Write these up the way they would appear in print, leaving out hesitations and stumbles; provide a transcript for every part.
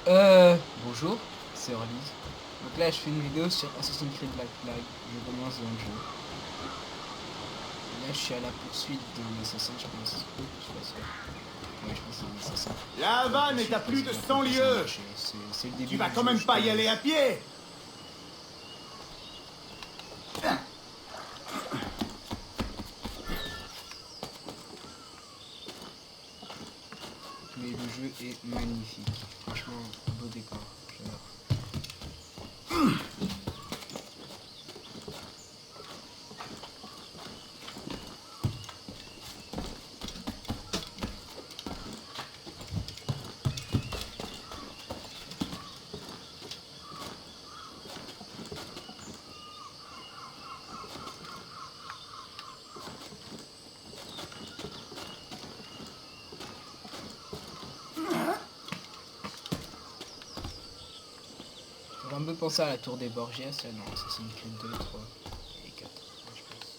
Bonjour, c'est Orly. Donc là, je fais une vidéo sur Assassin's Creed Black Flag. Je commence dans le jeu. Et là, je suis à la poursuite d'un assassin, je pense. Je suis pas sûr. Ouais, je pense que c'est un assassin. La Havane est à plus de 100 lieues. C'est le début Tu vas du quand jeu, même je pas y commence. aller à pied. Mais le jeu est magnifique. Franchement, beau décor. J'adore. Ça fait un peu penser à la tour des Borgias, là, non, Assassin's Creed 2, 3 et 4, je pense.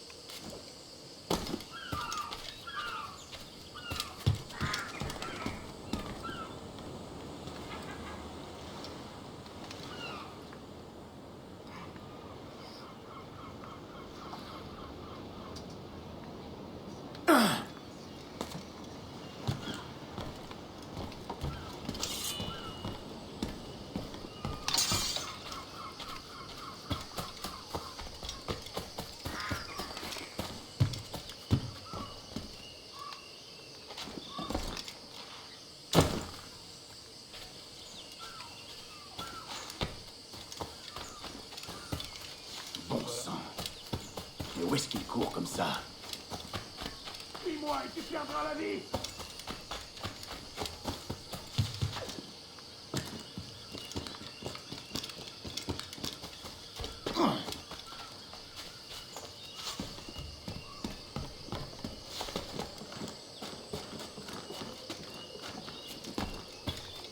Bon sang. Mais où est-ce qu'il court comme ça? Suis-moi et tu perdras la vie.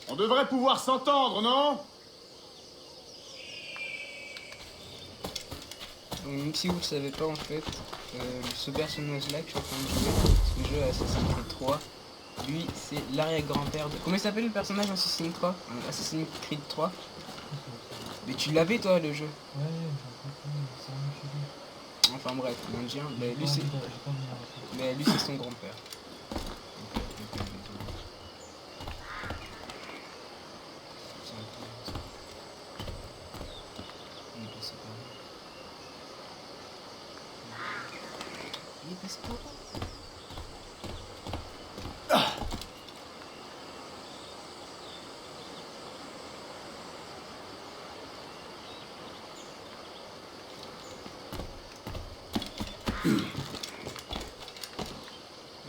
On devrait pouvoir s'entendre, non? Donc, même si vous le savez pas en fait, ce personnage-là que je suis en train de jouer, ce jeu Assassin's Creed 3, lui c'est l'arrière-grand-père de... Comment il s'appelle le personnage Assassin's Creed 3 Assassin's Creed 3. Mais tu l'avais toi le jeu. Ouais, c'est un cheveu. Enfin bref, l'Indien, mais lui c'est son grand-père. Il est passé par là.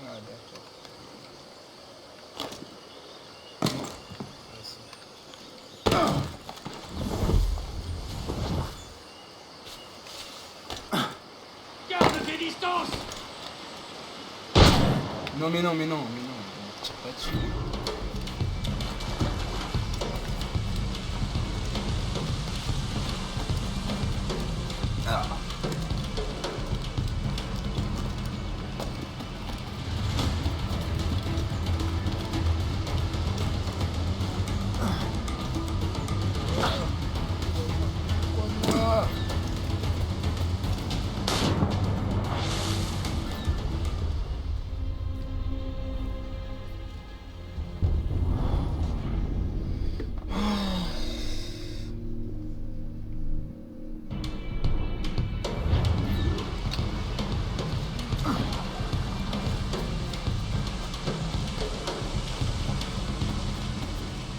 Ah d'accord. Garde tes distances. Non mais non mais non mais non, on tire pas dessus.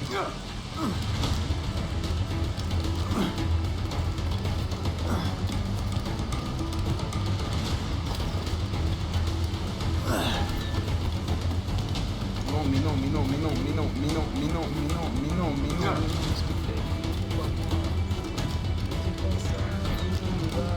Quoi? Non mais non mais non mais non mais non mais non mais non mais non mais non mais non s'il te plaît. Pourquoi moi? Fais pas ça, on y va.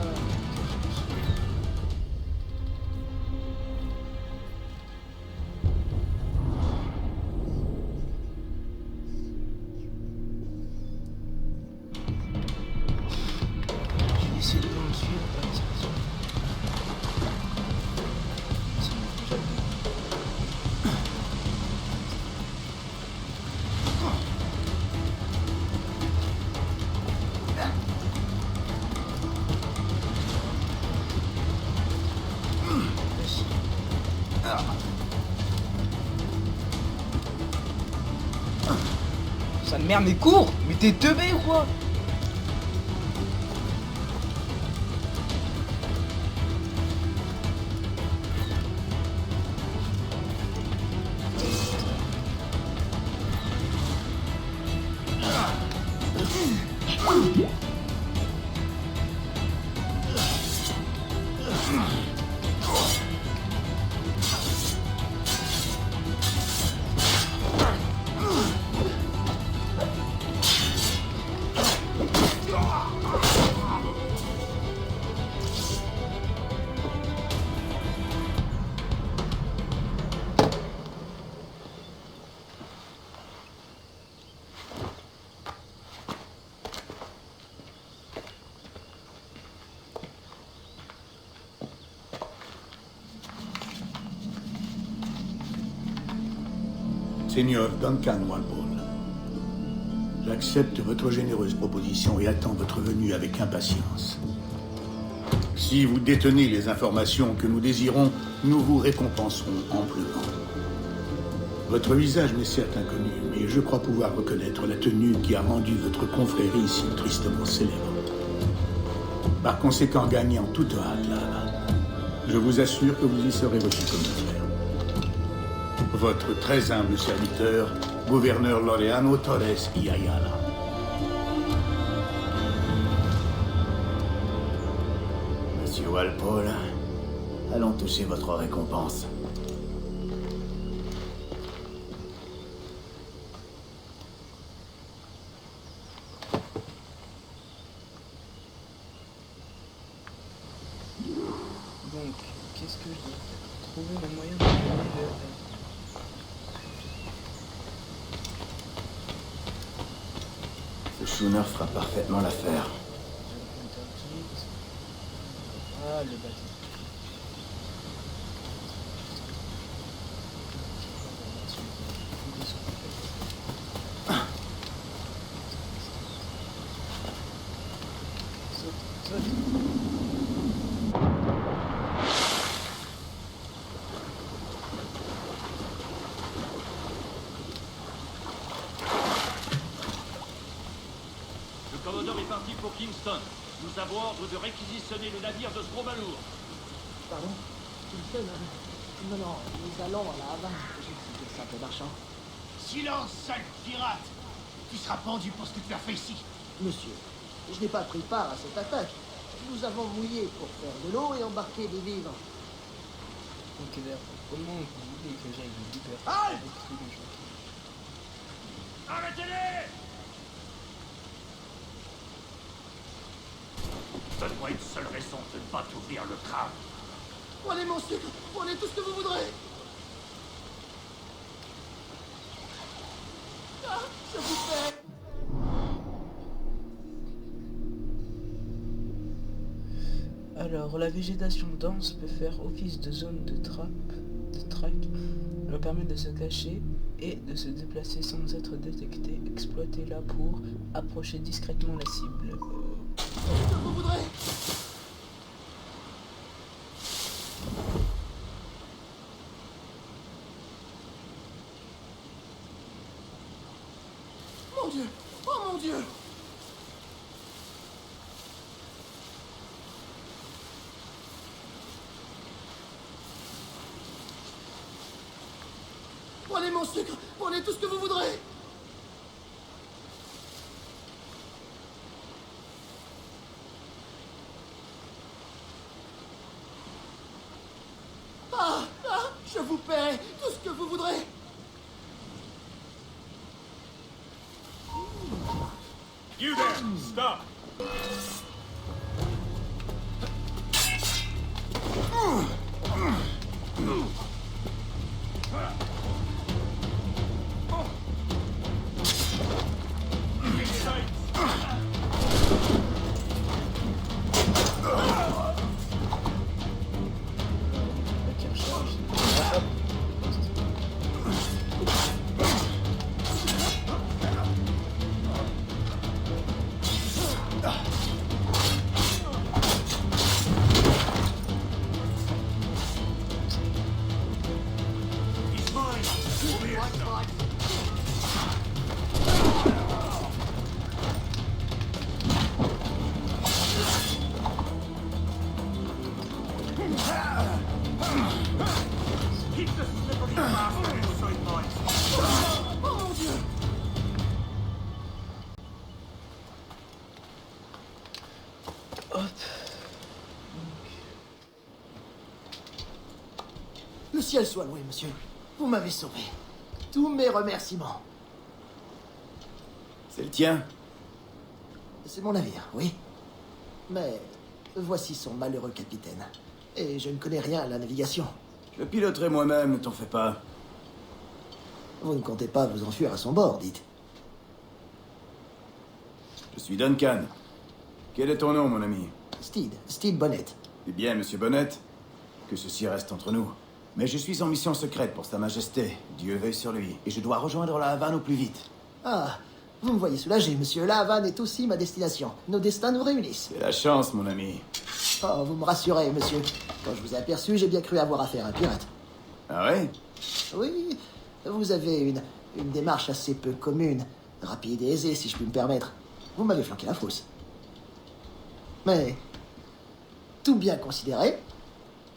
J'ai essayé de le suivre, pas de solution. Sinon, déjà vu. Ça de merde, mais cours! Mais t'es teubé ou quoi? Seigneur Duncan Walpole, j'accepte votre généreuse proposition et attends votre venue avec impatience. Si vous détenez les informations que nous désirons, nous vous récompenserons amplement. Votre visage m'est certes inconnu, mais je crois pouvoir reconnaître la tenue qui a rendu votre confrérie si tristement célèbre. Par conséquent, gagnant toute hâte là, je vous assure que vous y serez reçu comme un frère. Votre très humble serviteur, gouverneur Laureano Torres y Ayala. Monsieur Walpole, allons toucher votre récompense. Donc, qu'est-ce que je dois trouver le moyen de gagner le... Ce schooner fera parfaitement l'affaire. Ah, le bateau. Le commodore est parti pour Kingston. Nous avons ordre de réquisitionner le navire de Stromalour. Pardon? Kingston? Non, non, nous allons à la Havane. Je suis un simple marchand. Silence, sale pirate! Tu seras pendu pour ce que tu as fait ici. Monsieur, je n'ai pas pris part à cette attaque. Nous avons mouillé pour faire de l'eau et embarquer des vivres. Ok, d'ailleurs, comment vous voulez que j'aille me libérer Halt! avec tous les gens qui... Arrêtez-les! Donne-moi une seule raison de ne pas t'ouvrir le crâne. Prenez mon sucre, prenez tout ce que vous voudrez. Ah, je vous fais. Alors, la végétation dense peut faire office de zone de traque, leur permet de se cacher et de se déplacer sans être détecté. Exploitez-la pour approcher discrètement la cible. Ce que vous voudrez. Mon Dieu! Oh mon Dieu! Prenez mon sucre! Prenez tout ce que vous voudrez! Ah! Ah! Je vous paierai tout ce que vous voudrez! You there! Stop! Qui recharge. Le ciel soit loué, monsieur. Vous m'avez sauvé. Tous mes remerciements. C'est le tien? C'est mon navire, oui. Mais voici son malheureux capitaine. Et je ne connais rien à la navigation. Je le piloterai moi-même, ne t'en fais pas. Vous ne comptez pas vous enfuir à son bord, dites. Je suis Duncan. Quel est ton nom, mon ami? Steed Bonnet. Eh bien, monsieur Bonnet, que ceci reste entre nous. Mais je suis en mission secrète pour Sa Majesté. Dieu veille sur lui. Et je dois rejoindre la Havane au plus vite. Ah, vous me voyez soulagé, monsieur. La Havane est aussi ma destination. Nos destins nous réunissent. C'est la chance, mon ami. Oh, vous me rassurez, monsieur. Quand je vous ai aperçu, j'ai bien cru avoir affaire à un pirate. Ah ouais? Oui, vous avez une démarche assez peu commune. Rapide et aisée, si je puis me permettre. Vous m'avez flanqué la fausse. Mais, tout bien considéré,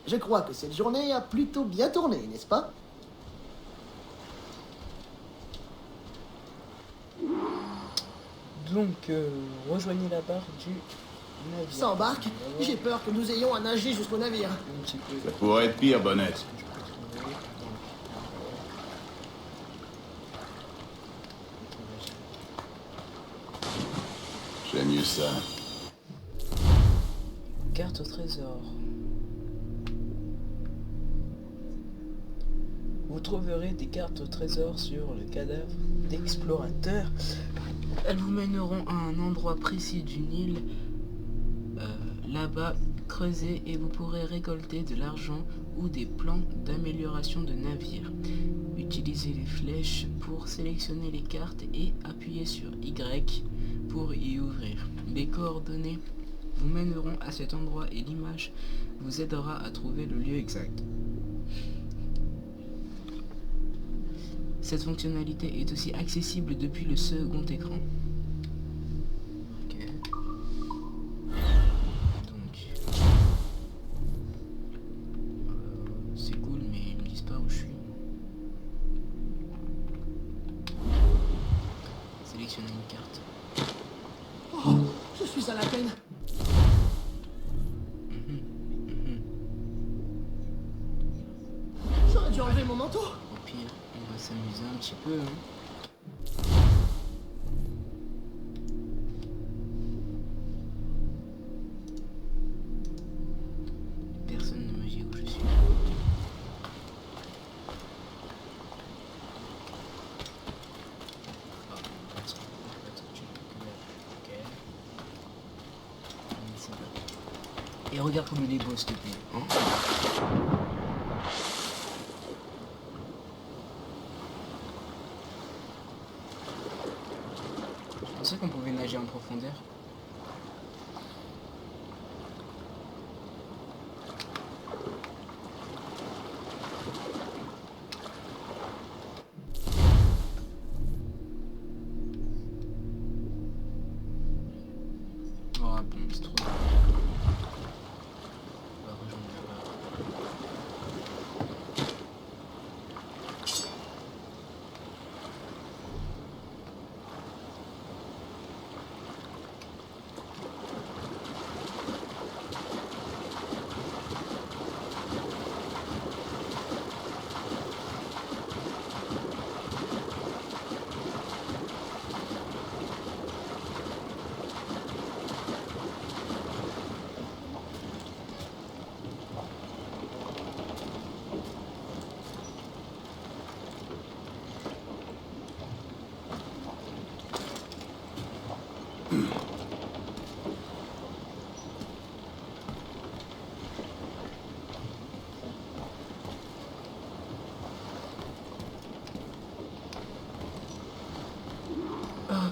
je crois que cette journée a plutôt bien tourné, n'est-ce pas? Donc, rejoignez la barre du navire. Ça embarque. J'ai peur que nous ayons à nager jusqu'au navire. Un petit peu. Ça pourrait être pire, Bonnet. Je peux trouver. J'aime mieux ça. Carte au trésor. Vous trouverez des cartes au trésor sur le cadavre d'explorateurs. Elles vous mèneront à un endroit précis d'une île. Là-bas, creusez et vous pourrez récolter de l'argent ou des plans d'amélioration de navires. Utilisez les flèches pour sélectionner les cartes et appuyez sur Y pour y ouvrir. Les coordonnées vous mèneront à cet endroit et l'image vous aidera à trouver le lieu exact. Cette fonctionnalité est aussi accessible depuis le second écran. Ok. Donc, c'est cool, mais ils me disent pas où je suis. Sélectionner une carte. Oh, je suis à la peine. J'aurais dû enlever mon manteau. Au pire, on va s'amuser un petit peu. Personne ne me dit où je suis. Et regarde comme il est beau, s'il te plaît. Hein. Je pensais qu'on pouvait nager en profondeur. Oh bon, c'est trop bien. On va rejoindre la barre.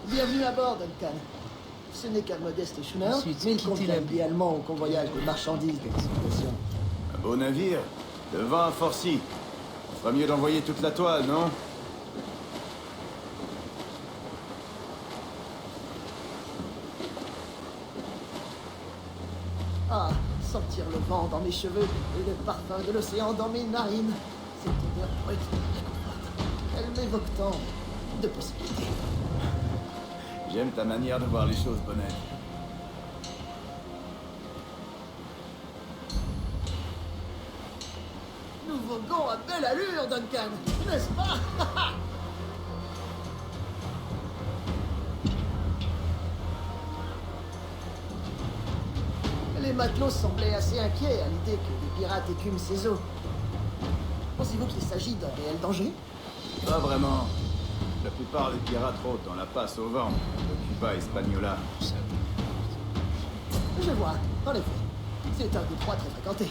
Bienvenue à bord, Duncan. Ce n'est qu'un modeste schooner, Ensuite, mais il quittez convient la- idéalement au convoyage de marchandises d'exploitation. Un beau navire. Le vent a forci. On fera mieux d'envoyer toute la toile, non? Ah, sentir le vent dans mes cheveux et le parfum de l'océan dans mes narines. Cette odeur brute me réconforte. Elle m'évoque tant de possibilités. J'aime ta manière de voir les choses, Bonnet. second à belle allure, Duncan, n'est-ce pas? Les matelots semblaient assez inquiets à l'idée que les pirates écument ces eaux. Pensez-vous qu'il s'agit d'un réel danger? Pas vraiment. La plupart des pirates rôdent dans la passe au vent, de Cuba Hispaniola. Je vois, en effet. C'est un détroit très fréquenté.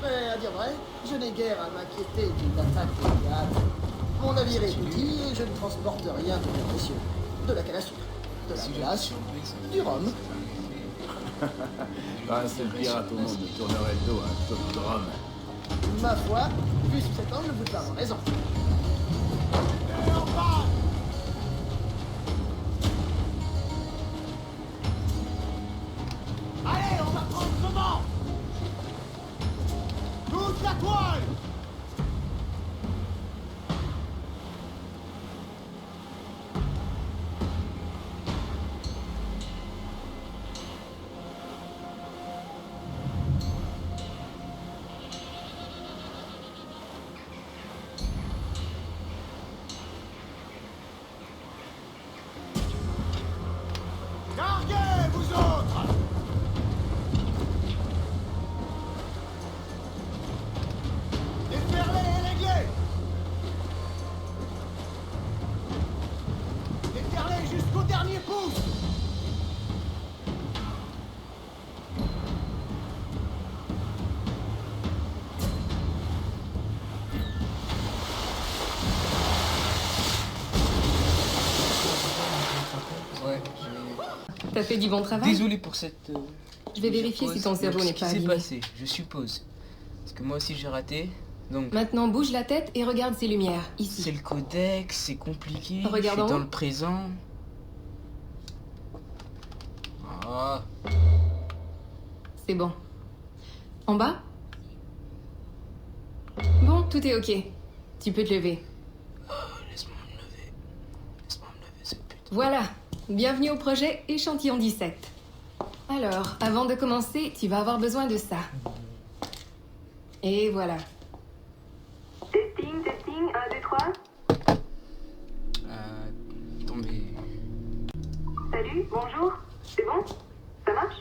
Mais à dire vrai, je n'ai guère à m'inquiéter d'une attaque des pirates. Mon navire est petit et je ne transporte rien de bien précieux. De la canne à sucre, de la glace, du rhum. Pas un seul pirate au monde ne tournerait le dos à un tonne de rhum. Ma foi, vu sous cet angle, vous avez raison. Allez, on va prendre comment? Toute la toile! Larguez, vous autres! Déferlez et réglez! Déferlez jusqu'au dernier pouce! Ouais, T'as fait du bon travail? désolé pour cette... Je vais vérifier si ton cerveau n'est pas Ce qui s'est abîmé. passé, je suppose. Parce que moi aussi j'ai raté. Donc, Maintenant, bouge la tête et regarde ces lumières, c'est ici. le codex, c'est compliqué. Regarde je en suis dans haut. le présent. Ah, C'est bon. En bas? Bon, tout est ok. Tu peux te lever. laisse-moi me lever. Laisse-moi me lever, cette pute. Voilà. Bienvenue au projet Échantillon 17. Alors, avant de commencer, tu vas avoir besoin de ça. Et voilà. Testing, 1, 2, 3. Attendez. Salut, bonjour. C'est bon? Ça marche?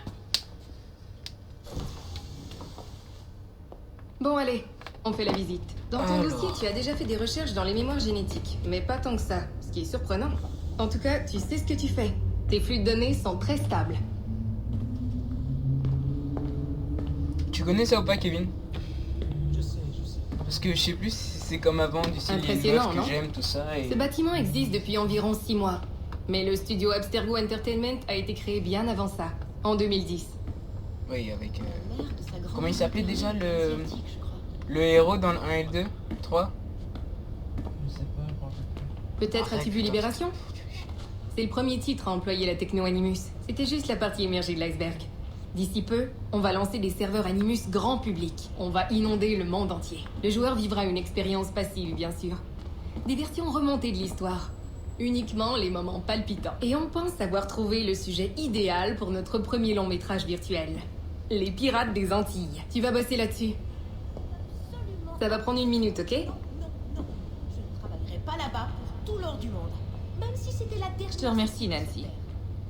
Bon, allez, on fait la visite. Dans ton Alors. dossier, tu as déjà fait des recherches dans les mémoires génétiques, mais pas tant que ça, ce qui est surprenant. En tout cas, tu sais ce que tu fais. Tes flux de données sont très stables. Tu connais ça ou pas, Kevin? Je sais. Parce que je sais plus si c'est comme avant, du style il y a une Impressionnant, meuf non? que j'aime, tout ça. Et... Ce bâtiment existe depuis environ 6 mois. Mais le studio Abstergo Entertainment a été créé bien avant ça, en 2010. Oui, avec... Comment il s'appelait déjà le héros dans le 1 et le 2? 3? Je sais pas, je me rappelle plus. Peut-être as-tu vu Libération? C'est le premier titre à employer la techno Animus. C'était juste la partie émergée de l'iceberg. D'ici peu, on va lancer des serveurs Animus grand public. On va inonder le monde entier. Le joueur vivra une expérience passive, bien sûr. Des versions remontées de l'histoire. Uniquement les moments palpitants. Et on pense avoir trouvé le sujet idéal pour notre premier long métrage virtuel. Les Pirates des Antilles. Tu vas bosser là-dessus. Ça va prendre 1 minute, ok? Non, je ne travaillerai pas là-bas pour tout l'or du monde. Même si c'était la dernière. Je te remercie, Nancy.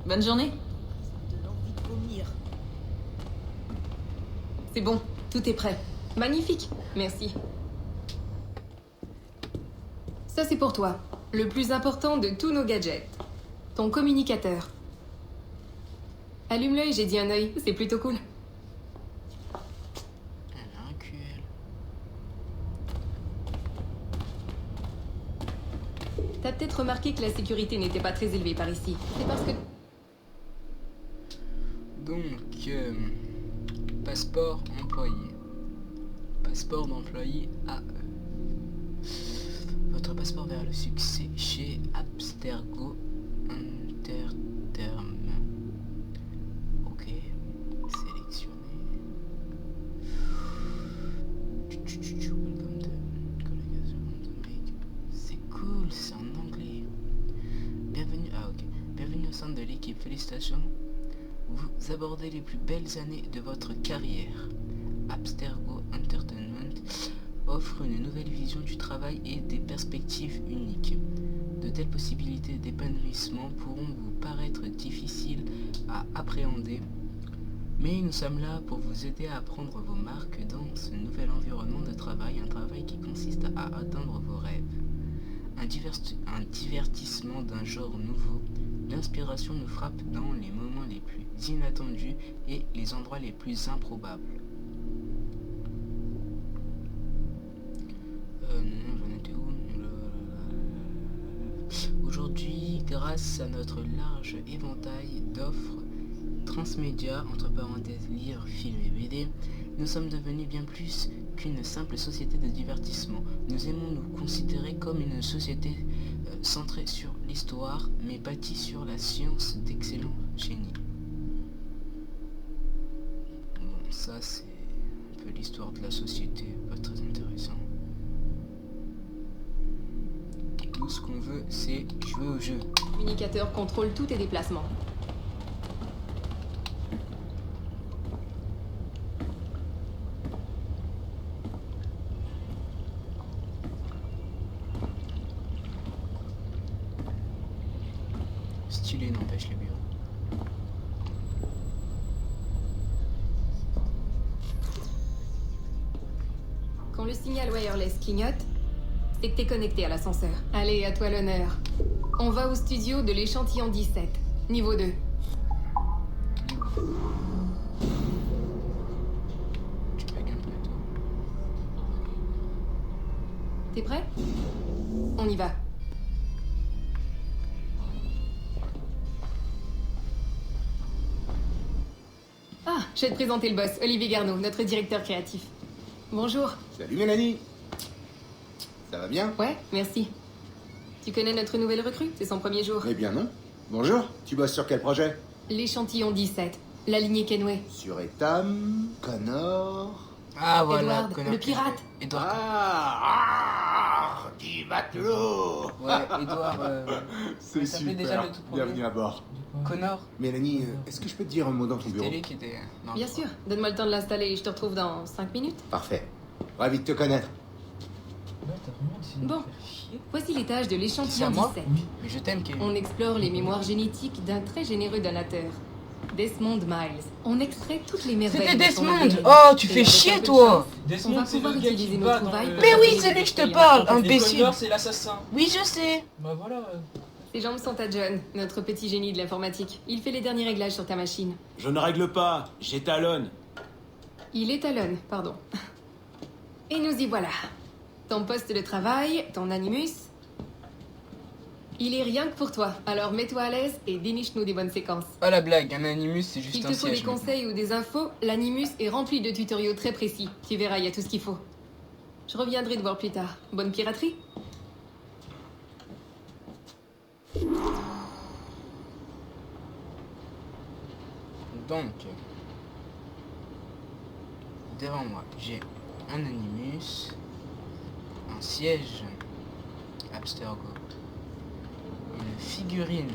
Bonne journée. Ça me donne envie de vomir. C'est bon, tout est prêt. Magnifique, merci. Ça c'est pour toi. Le plus important de tous nos gadgets. Ton communicateur. Allume-le et j'ai dit un œil, c'est plutôt cool. Elle a un QL. T'as peut-être remarqué que la sécurité n'était pas très élevée par ici. C'est parce que... Donc, passeport employé. Passeport d'employé AE. Votre passeport vers le succès chez Abstergo Entertainment. Ok, sélectionné. Welcome to Collegation to make. C'est cool, c'est en anglais. Bienvenue, ok. Bienvenue au sein de l'équipe, félicitations. Vous abordez les plus belles années de votre carrière. Abstergo Entertainment offre une nouvelle vision du travail et des perspectives uniques. De telles possibilités d'épanouissement pourront vous paraître difficiles à appréhender, mais nous sommes là pour vous aider à prendre vos marques dans ce nouvel environnement de travail, un travail qui consiste à atteindre vos rêves. Un divertissement d'un genre nouveau, l'inspiration nous frappe dans les moments les plus inattendus et les endroits les plus improbables. Aujourd'hui, grâce à notre large éventail d'offres transmédia, entre parenthèses livres, films et BD, nous sommes devenus bien plus qu'une simple société de divertissement. Nous aimons nous considérer comme une société centrée sur l'histoire, mais bâtie sur la science d'excellents génies. Bon, ça c'est un peu l'histoire de la société, pas très intéressant. Tout ce qu'on veut, c'est jouer au jeu. Le communicateur contrôle tous tes déplacements. Stylé, n'empêche, les bureaux. Quand le signal wireless clignote, c'est que t'es connecté à l'ascenseur. Allez, à toi l'honneur. On va au studio de l'échantillon 17, niveau 2. Tu pègues un peu, toi. T'es prêt? On y va. Ah, je vais te présenter le boss, Olivier Garneau, notre directeur créatif. Bonjour. Salut Mélanie. Ça va bien? Ouais, merci. Tu connais notre nouvelle recrue? C'est son premier jour. Eh bien non. Bonjour, tu bosses sur quel projet? L'échantillon 17, la lignée Kenway. Sur Etam, Connor... Ah voilà, Edward, Connor le pirate. Edward. Petit matelot. Ouais, Edward. C'est il s'appelait déjà super, le tout premier. bienvenue à bord. Connor. Mélanie, est-ce que je peux te dire un mot dans ton bureau? C'était lui qui était. Non, Bien sûr, donne-moi le temps de l'installer et je te retrouve dans 5 minutes. Parfait. Ravi de te connaître. Ouais, t'as vraiment essayé de me Bon. faire chier. Voici les tâches de C'est l'échantillon à moi 17. Mais je t'aime, Kevin. On explore les mémoires génétiques d'un très généreux donateur, Desmond Miles. On extrait toutes les merveilles. C'était de son Desmond. ADN. Oh, tu Et fais avec chier, un peu de toi. chance, On Desmond, va c'est pouvoir le gars qui utiliser se nos bat dans trouvailles. le... Mais oui, c'est lui que je te parle, Et imbécile. Connor, c'est l'assassin. Oui, je sais. Bah voilà. Ses jambes sont à John, notre petit génie de l'informatique. Il fait les derniers réglages sur ta machine. Je ne règle pas, j'étalonne. Il étalonne, pardon. Et nous y voilà. Ton poste de travail, ton animus. Il est rien que pour toi. Alors mets-toi à l'aise et déniche-nous des bonnes séquences. Pas la blague, un animus c'est juste S'il un te faut des siège. conseils ou des infos, l'animus est rempli de tutoriaux très précis. Tu verras, il y a tout ce qu'il faut. Je reviendrai te voir plus tard. Bonne piraterie. Donc, devant moi, j'ai un animus, un siège Abstergo, une figurine.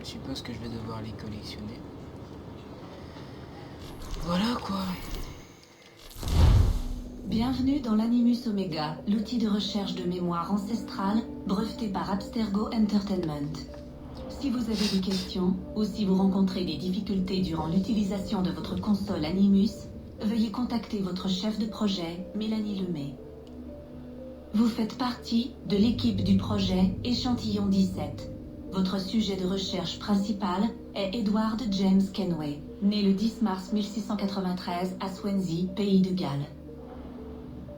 Je suppose que je vais devoir les collectionner. Voilà quoi. Bienvenue dans l'Animus Omega, l'outil de recherche de mémoire ancestrale breveté par Abstergo Entertainment. Si vous avez des questions ou si vous rencontrez des difficultés durant l'utilisation de votre console Animus, veuillez contacter votre chef de projet, Mélanie Lemay. Vous faites partie de l'équipe du projet Échantillon 17. Votre sujet de recherche principal est Edward James Kenway, né le 10 mars 1693 à Swansea, pays de Galles.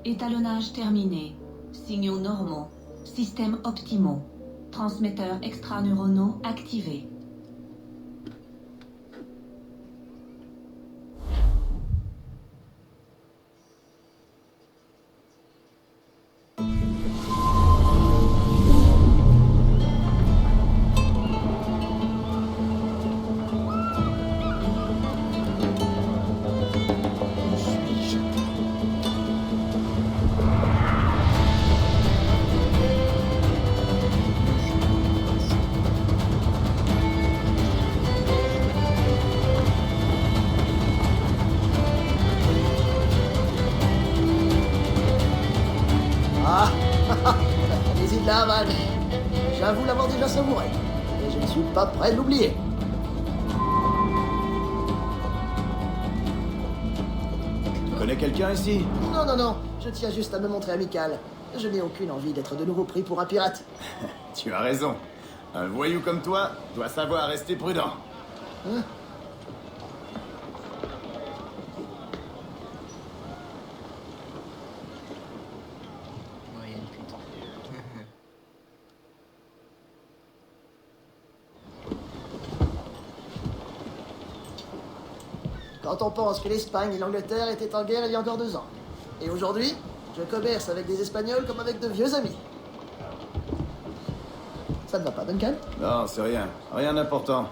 Étalonnage terminé. Signaux normaux. Systèmes optimaux. Transmetteurs extraneuronaux activés. récit de la Havane. J'avoue l'avoir déjà savouré, et je ne suis pas prêt de l'oublier. Tu connais quelqu'un ici? Non, non, non, je tiens juste à me montrer amical. Je n'ai aucune envie d'être de nouveau pris pour un pirate. Tu as raison. Un voyou comme toi doit savoir rester prudent. Hein? Ouais, il y a une pute. Quand on pense que l'Espagne et l'Angleterre étaient en guerre il y a encore 2 ans. Et aujourd'hui, je commerce avec des Espagnols comme avec de vieux amis. Ça ne va pas, Duncan? Non, c'est rien. Rien d'important.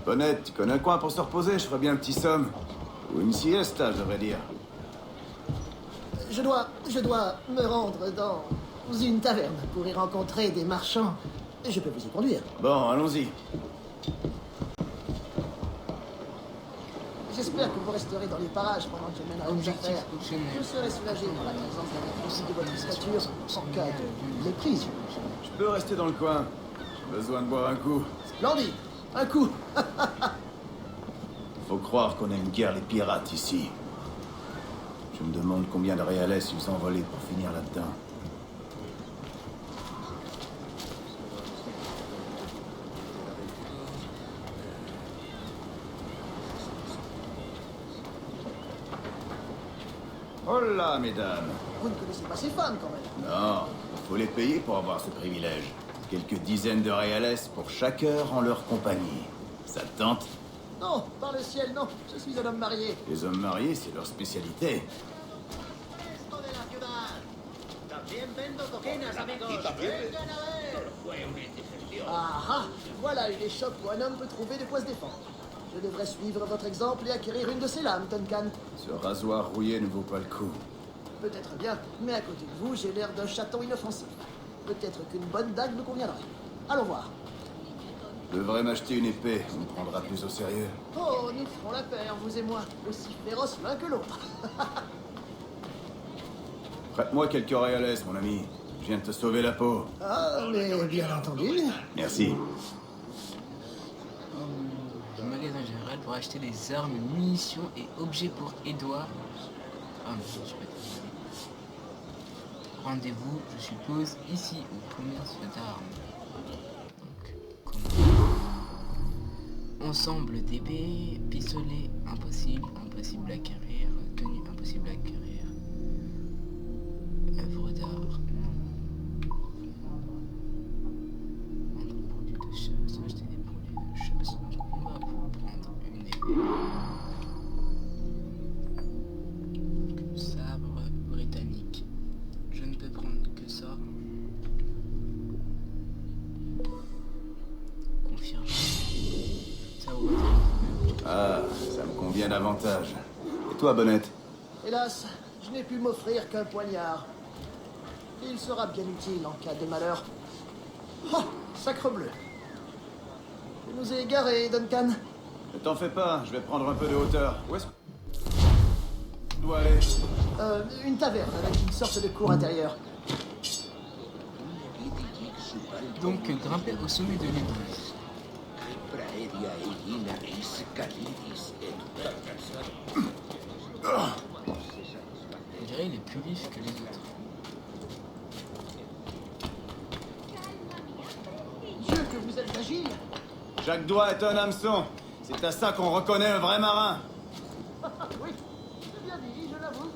Bonnette, tu connais un coin pour se reposer? Je ferais bien un petit somme. Ou une siesta, je devrais dire. Je dois me rendre dans une taverne pour y rencontrer des marchands. Je peux vous y conduire. Bon, allons-y. J'espère que vous resterez dans les parages pendant que je mènerai mes Objectif affaires. optionnel. Je serai soulagé par la présence d'un officier de votre stature en cas de méprise. Je peux rester dans le coin. J'ai besoin de boire un coup. Splendide. Un coup. Faut croire qu'on a une guerre les pirates ici. Je me demande combien de réalais ils ont envolé pour finir là-dedans. Oh là, mesdames. Vous ne connaissez pas ces femmes, quand même. Non, il faut les payer pour avoir ce privilège. Quelques dizaines de réales pour chaque heure en leur compagnie. Ça te tente? Non, par le ciel, non. Je suis un homme marié. Les hommes mariés, c'est leur spécialité. Ah ah, voilà une échoppe où un homme peut trouver de quoi se défendre. Je devrais suivre votre exemple et acquérir une de ces lames, Duncan. Ce rasoir rouillé ne vaut pas le coup. Peut-être bien, mais à côté de vous, j'ai l'air d'un chaton inoffensif. Peut-être qu'une bonne dague me conviendrait. Allons voir. Je devrais m'acheter une épée, on me prendra plus au sérieux. Oh, nous ferons la paire, vous et moi, aussi féroces l'un que l'autre. Prête-moi quelques réales, mon ami. Je viens de te sauver la peau. Ah, mais bien entendu. Merci. Le magasin général pour acheter des armes, munitions et objets pour Edouard. Ah non, je vais pas dire. Rendez-vous, je suppose, ici au commerce d'armes. Donc, comment... Ensemble d'épées, pistolet, impossible, impossible à acquérir, tenue impossible à acquérir. Œuvre d'art, non. Vendre produits de chasse, acheter des produits de chasse. Donc on va vous prendre une épée. Sabre britannique. Je ne peux prendre que ça. Confirme. Ça ou Ah, ça me convient davantage. Et toi, Bonnette? Hélas, je n'ai pu m'offrir qu'un poignard. Il sera bien utile en cas de malheur. Oh, sacre bleu. Je nous ai égarés, Duncan. Ne t'en fais pas, je vais prendre un peu de hauteur. Où est-ce que... je dois aller? Une taverne avec une sorte de cour intérieure. donc grimper au sommet de l'église. On dirait il est plus vif que les autres. Dieu, que vous êtes agile! Chaque doigt est un hameçon. C'est à ça qu'on reconnaît un vrai marin. Oui, c'est bien dit, je l'avoue.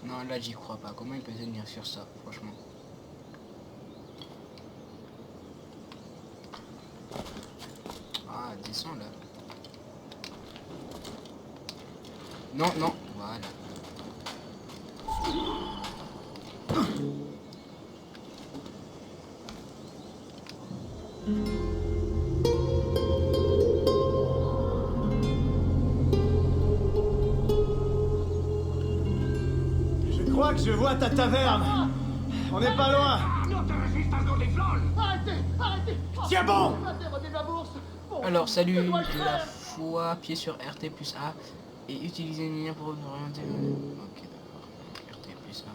Non, là j'y crois pas. Comment il peut tenir sur ça, franchement? Ah, descends là. Non, non, voilà. Je crois que je vois ta taverne. On n'est pas loin. No te resistas, no te les flancs. Arrêtez. Tiens bon. Redonnez ma bourse. Bon, Alors, salut que dois-je de la faire? foi, appuyez sur RT plus A et utilisez une lumière pour vous orienter. Ok, d'accord. RT plus A.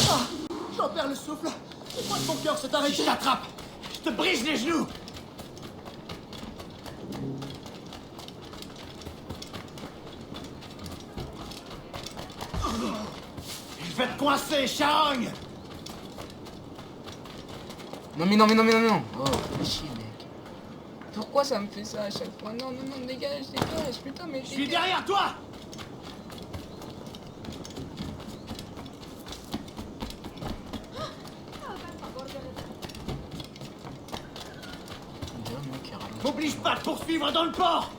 Ah, j'en perds le souffle. Je crois que mon cœur s'est arrêté. Je t'attrape. Je te brise les genoux. Je vais te coincer, charogne. Non. Oh, fais chier, mec. Pourquoi ça me fait ça à chaque fois? Non, dégage, putain, mais... Je suis derrière toi. M'oblige pas de poursuivre dans le port.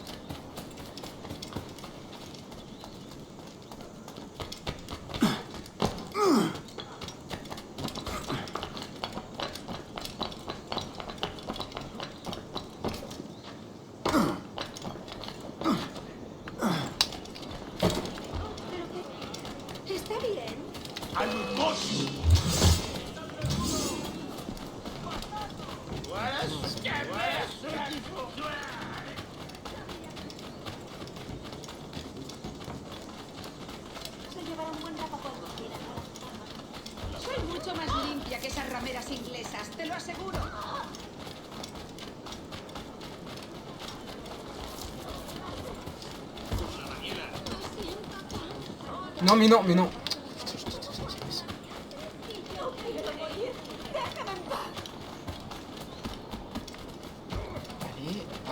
¿Está bien? À nous gauche. Voilà ce qu'il faut. Se llevará un buen rato cuando quiera. Soy mucho más limpia que esas rameras inglesas, te lo aseguro. Non.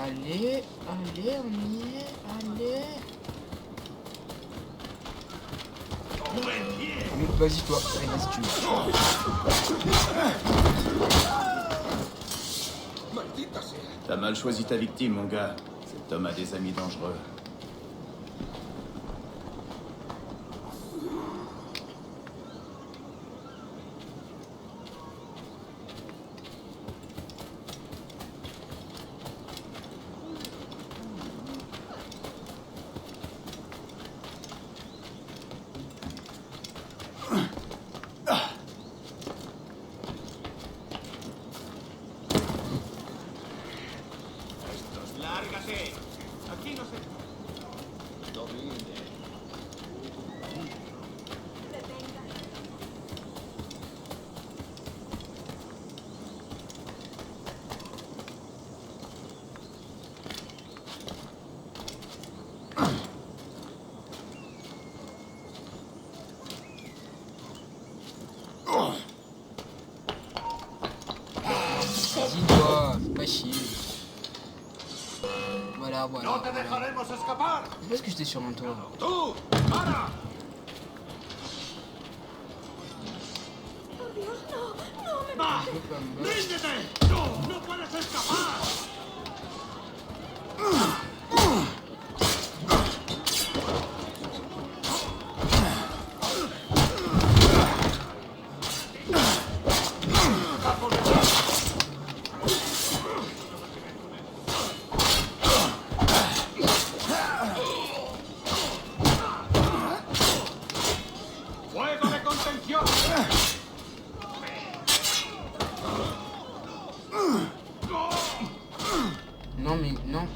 Allez, on y est, allez. Vas-y toi, allez, vas-y tu T'as mal choisi ta victime, mon gars. Cet homme a des amis dangereux. Lárgate. Aquí no se... Vas-y toi, fais pas chier. Voilà. No te dejaremos escapar. Pourquoi est-ce que j'étais sur un toit? Tú, para. Por Dios, no me Va. mates. ¡Ríndete! No puedes escapar. ¡Fuego de contención! Non mais non.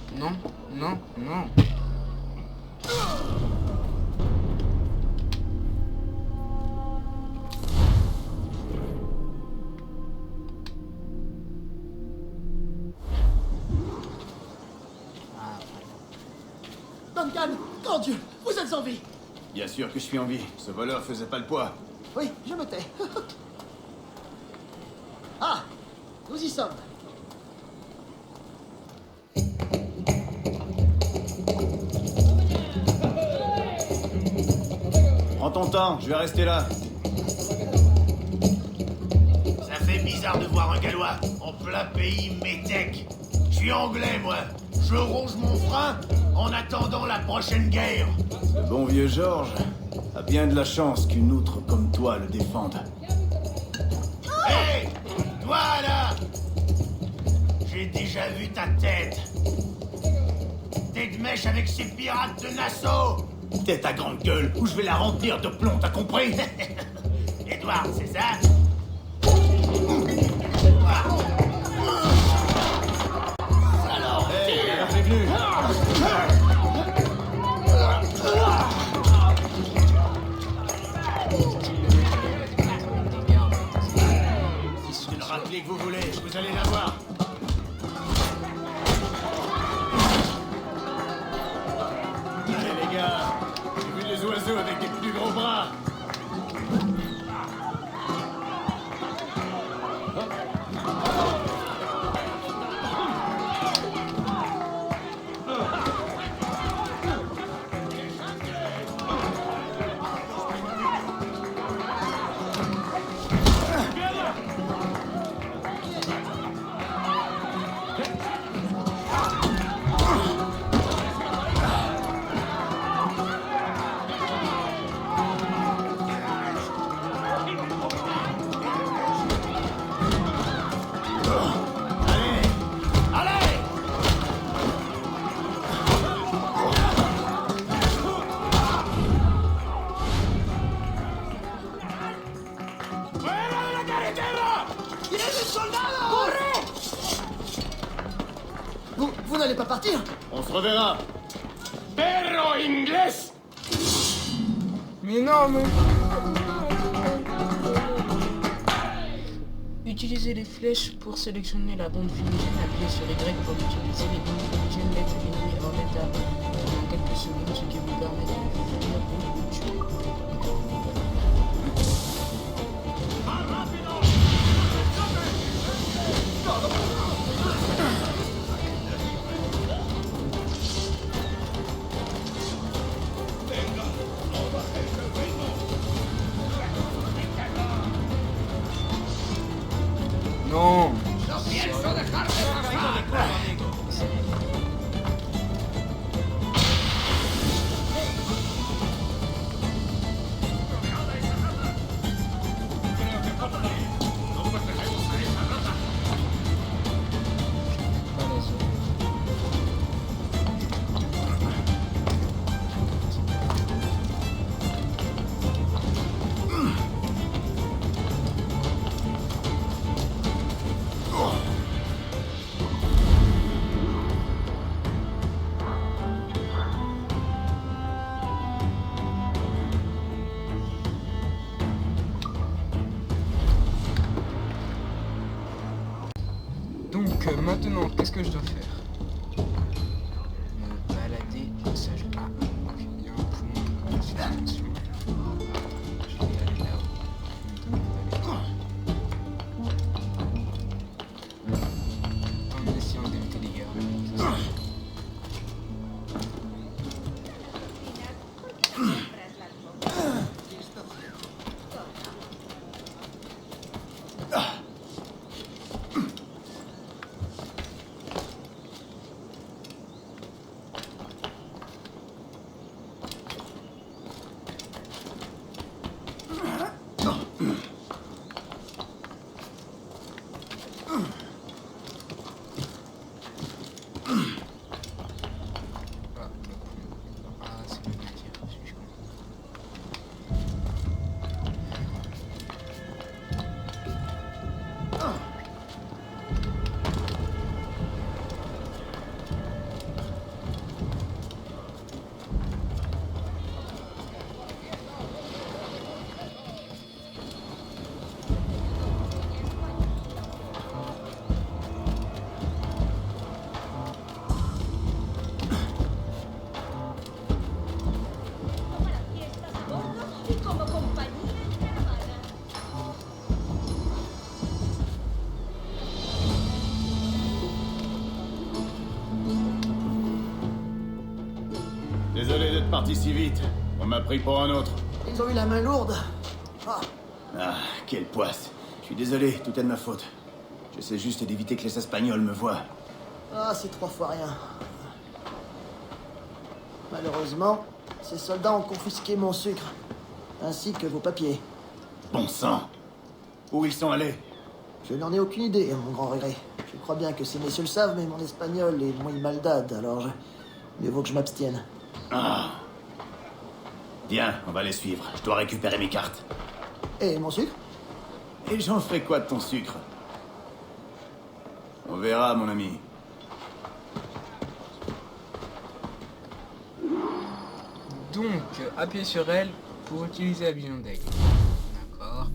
Duncan, grand Dieu, vous êtes en vie. Bien sûr que je suis en vie. Ce voleur faisait pas le poids. Oui, je me tais. Ah, nous y sommes. Prends ton temps, je vais rester là. Ça fait bizarre de voir un Gallois en plein pays métèque. Je suis anglais, moi. Je ronge mon frein en attendant la prochaine guerre. Le bon vieux Georges a bien de la chance qu'une outre comme toi le défende. Hé, toi là! J'ai déjà vu ta tête. T'es de mèche avec ces pirates de Nassau. Tête à grande gueule, ou je vais la remplir de plomb, t'as compris? Edward, c'est ça? raclée que vous voulez, vous allez la voir. Allez les gars, j'ai vu les oiseaux avec des plus gros bras. Vous n'allez pas partir? On se reverra. Perro inglés! Mais non, mais... Utilisez les flèches pour sélectionner la bombe fumigène. Appuyez sur Y pour utiliser les bombes fumigènes. Mettre l'ennemi en état pendant quelques secondes, ce qui vous permet de le fuir ou de le tuer. Non. ¡No pienso dejarte pasar! Donc maintenant, qu'est-ce que je dois faire? Me balader, passage A. Ok, il y a un point de suspension. Je vais aller là-haut. En essayant d'éviter les gars. Désolé d'être parti si vite. On m'a pris pour un autre. Ils ont eu la main lourde. Ah, quelle poisse. Je suis désolé, tout est de ma faute. J'essaie juste d'éviter que les Espagnols me voient. Ah, c'est 3 fois rien. Malheureusement, ces soldats ont confisqué mon sucre, ainsi que vos papiers. Bon sang. Où ils sont allés? Je n'en ai aucune idée, à mon grand regret. Je crois bien que ces messieurs le savent, mais mon espagnol est muy maldad, alors mieux vaut que je m'abstienne. Ah. Bien, on va les suivre. Je dois récupérer mes cartes. Et mon sucre? Et j'en ferai quoi de ton sucre? On verra, mon ami. Donc, appuyez sur L pour utiliser la vision d'aigle. D'accord.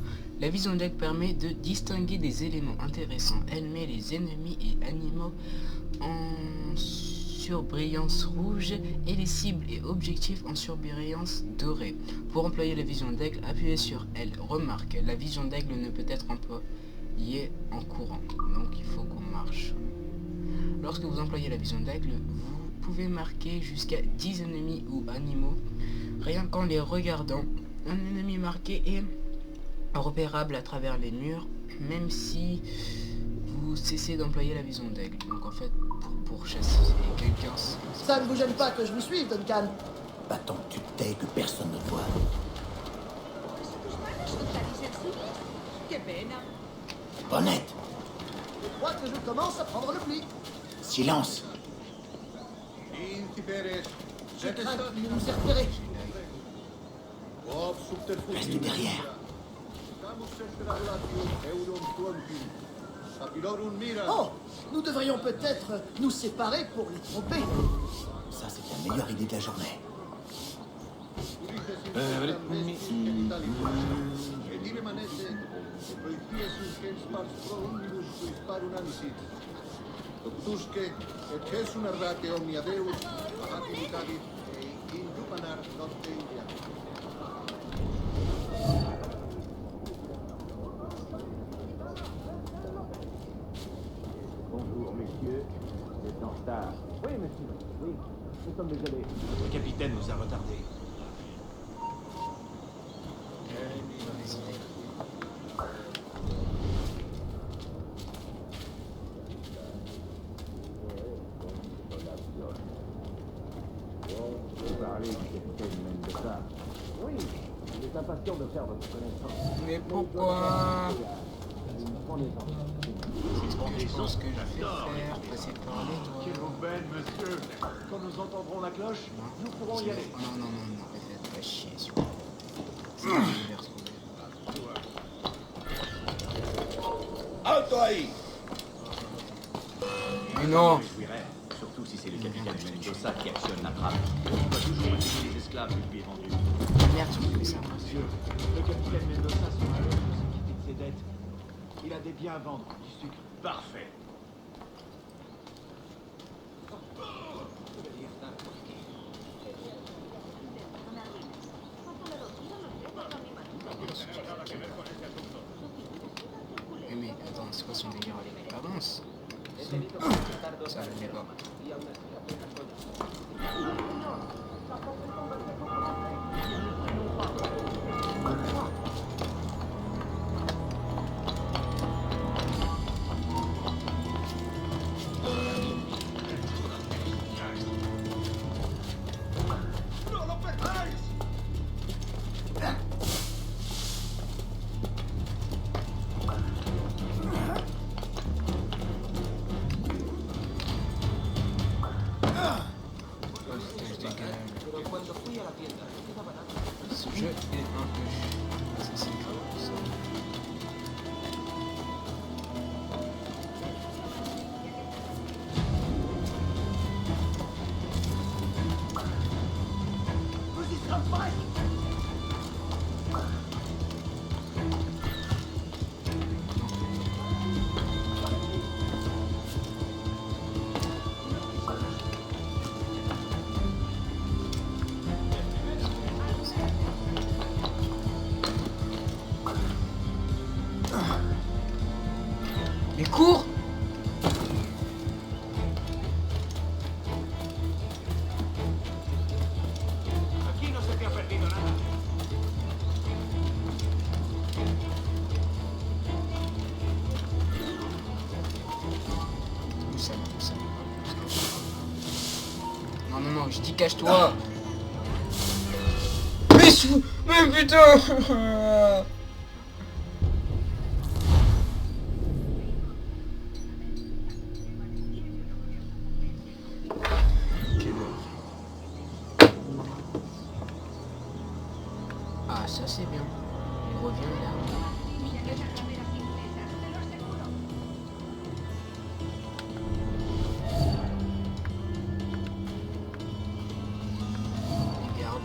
La vision d'aigle permet de distinguer des éléments intéressants. Elle met les ennemis et animaux en surbrillance rouge et les cibles et objectifs en surbrillance dorée. Pour employer la vision d'aigle, appuyez sur L. Remarque, la vision d'aigle ne peut être employée en courant, donc il faut qu'on marche. Lorsque vous employez la vision d'aigle, vous pouvez marquer jusqu'à 10 ennemis ou animaux rien qu'en les regardant. Un ennemi marqué est repérable à travers les murs, même si vous cessez d'employer la vision d'aigle. Donc en fait, pour chasser quelqu'un... Ça ne vous gêne pas que je vous suive, Duncan? Pas tant que tu te tais que personne ne te voit. Honnête. Je crois que je commence à prendre le pli. Silence. Je crains qu'il ne nous ait repérés. Reste derrière. Oh, nous devrions peut-être nous séparer pour les tromper. Ça, c'est la meilleure idée de la journée. Bonjour, messieurs. Vous êtes en retard. Oui, monsieur. Oui, nous sommes désolés. Le capitaine nous a retardés. Vous parlez du capitaine Mendoza. Oui, il est impatient de faire votre connaissance. Mais pourquoi? Je pense que je vais faire passer par les doigts. Quelle aubaine, monsieur. Quand nous entendrons la cloche, nous pourrons y aller. Non, faites pas chier, s'il vous plaît. C'est pas que je vais retrouver. Mais non! Surtout si c'est le capitaine Mendoza qui actionne la trappe. Il doit toujours utiliser les esclaves qui lui est vendu. Merde, je me fais ça. Monsieur, le capitaine Mendoza sera heureux de s'acquitter de ses dettes. Il a des biens à vendre, du sucre. Parfait. Mais attends, c'est quoi son délire? Avance. Ça ne l'est pas. Ce jeu est un peu assassin. Mais cours! Aquí no se te ha perdido nada. Non, je dis cache-toi! Mais putain! Ah, ça c'est bien. Il revient là. Regarde.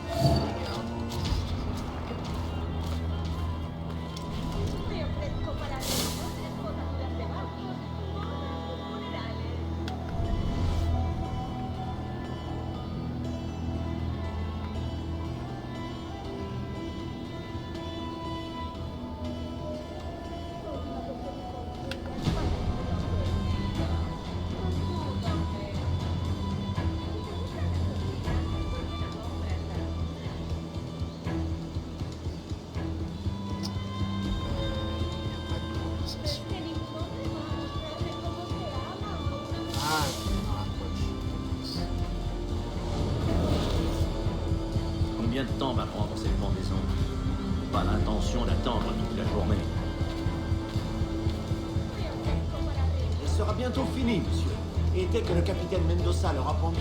sera bientôt fini, monsieur. Et dès que le capitaine Mendoza l'aura pendu,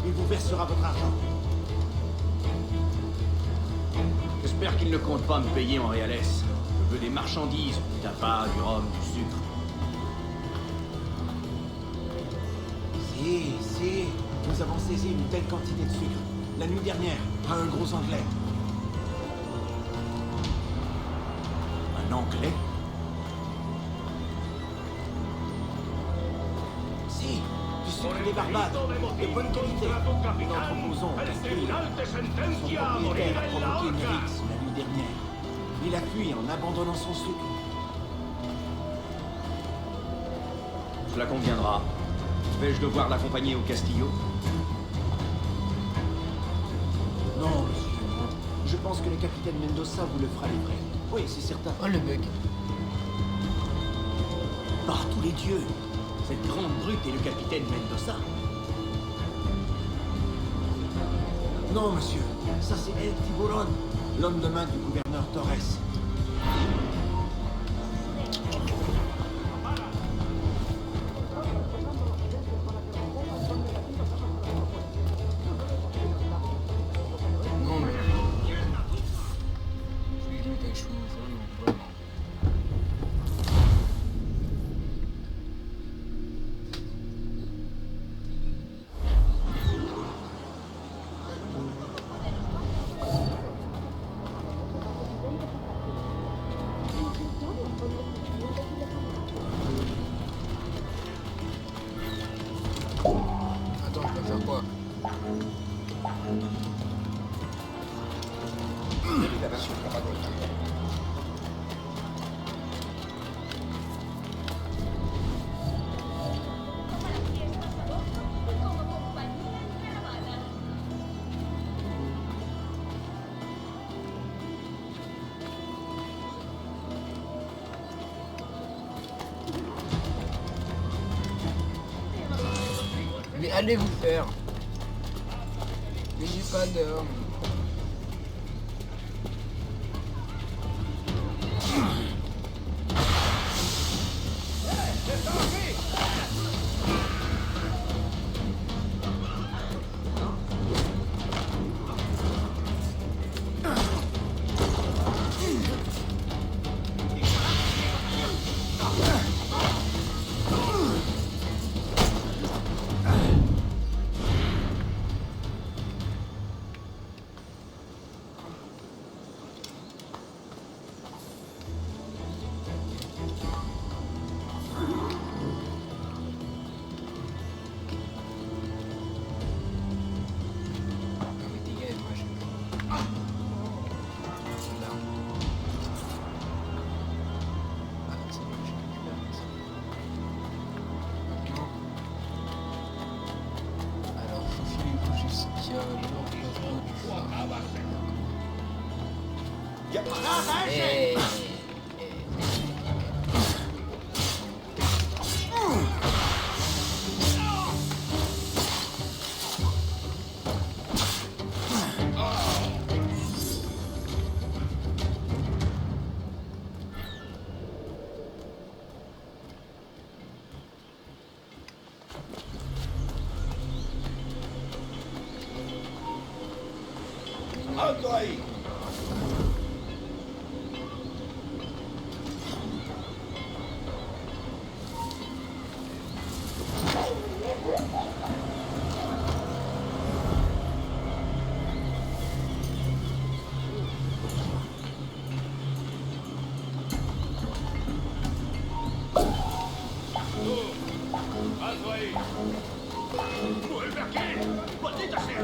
il vous versera votre argent. J'espère qu'il ne compte pas me payer en reales. Je veux des marchandises, du tabac, du rhum, du sucre. Si, nous avons saisi une telle quantité de sucre. La nuit dernière, à un gros Anglais. Un Anglais? Si, du sucre des Barbades, de bonne qualité. Notre boson, son propriétaire a provoqué une rixe la nuit dernière. Il a fui en abandonnant son sucre. Cela conviendra. Vais-je devoir l'accompagner au Castillo? Non, monsieur, non. Je pense que le capitaine Mendoza vous le fera livrer. Oui, c'est certain. Oh, le bug. Par tous les dieux. Cette grande brute est le capitaine Mendoza. Non, monsieur. Ça, c'est El Tiburon, l'homme de main du gouverneur Torres. Non, mais... Je vais jouer quelque chose, vraiment. Attends, je vais faire quoi? Mais allez vous faire. Mais j'ai pas d'heure. Hey. Alto ahí. Alto ahí. ¡Vuelve aquí! ¡Maldita sea!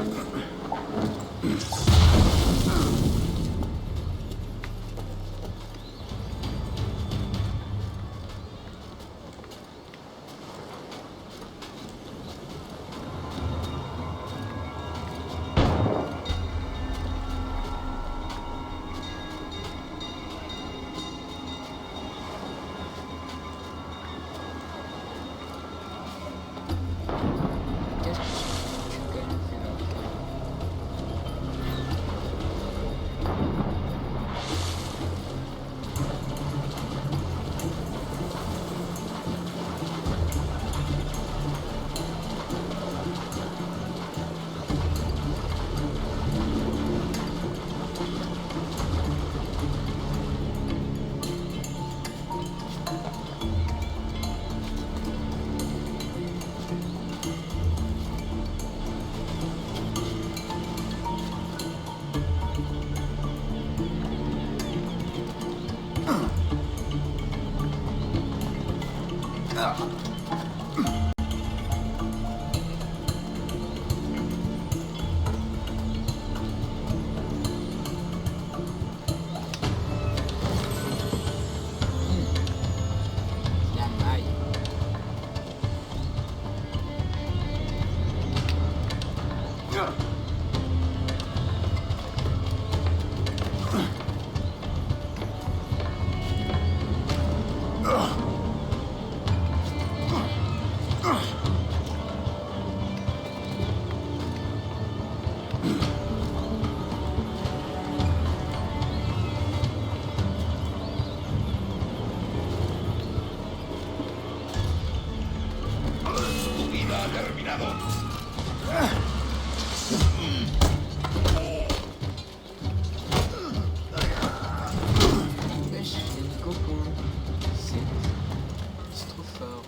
C'est trop fort.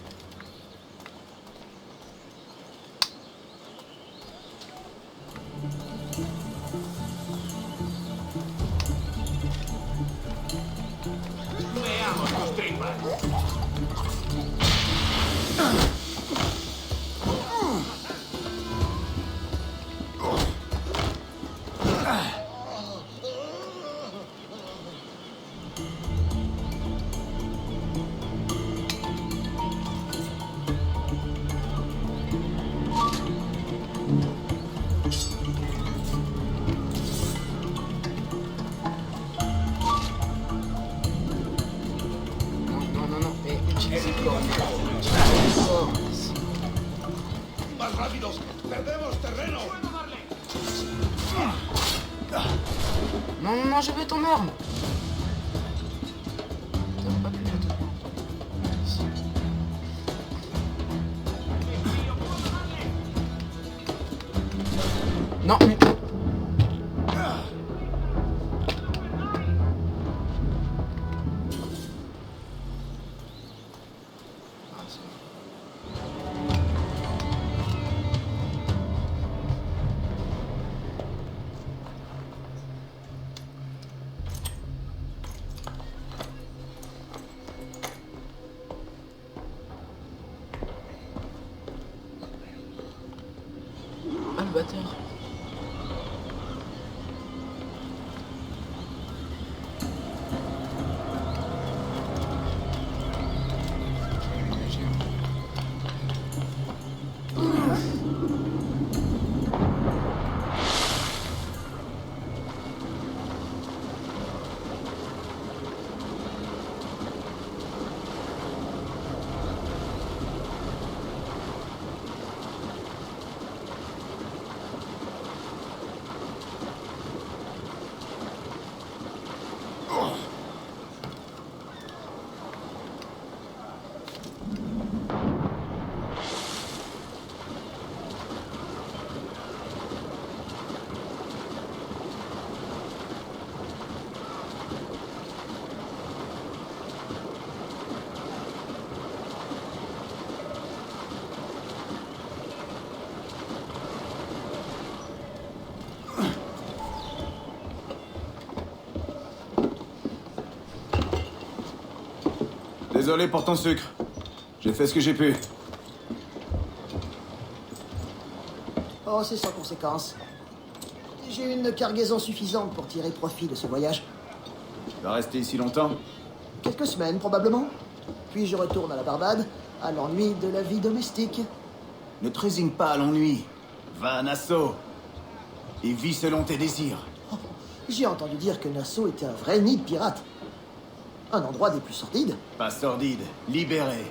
Veamos tus tripas. Más rápidos. Perdemos terreno. Non, non, non, je veux ton arme. T'as pas pu le trouver. Non, mais... Ah, le bâtard. Désolé pour ton sucre. J'ai fait ce que j'ai pu. Oh, c'est sans conséquence. J'ai une cargaison suffisante pour tirer profit de ce voyage. Tu vas rester ici longtemps? Quelques semaines, probablement. Puis je retourne à la Barbade, à l'ennui de la vie domestique. Ne te résigne pas à l'ennui. Va à Nassau. Et vis selon tes désirs. Oh, j'ai entendu dire que Nassau était un vrai nid de pirates. Un endroit des plus sordides. Pas sordide, libéré.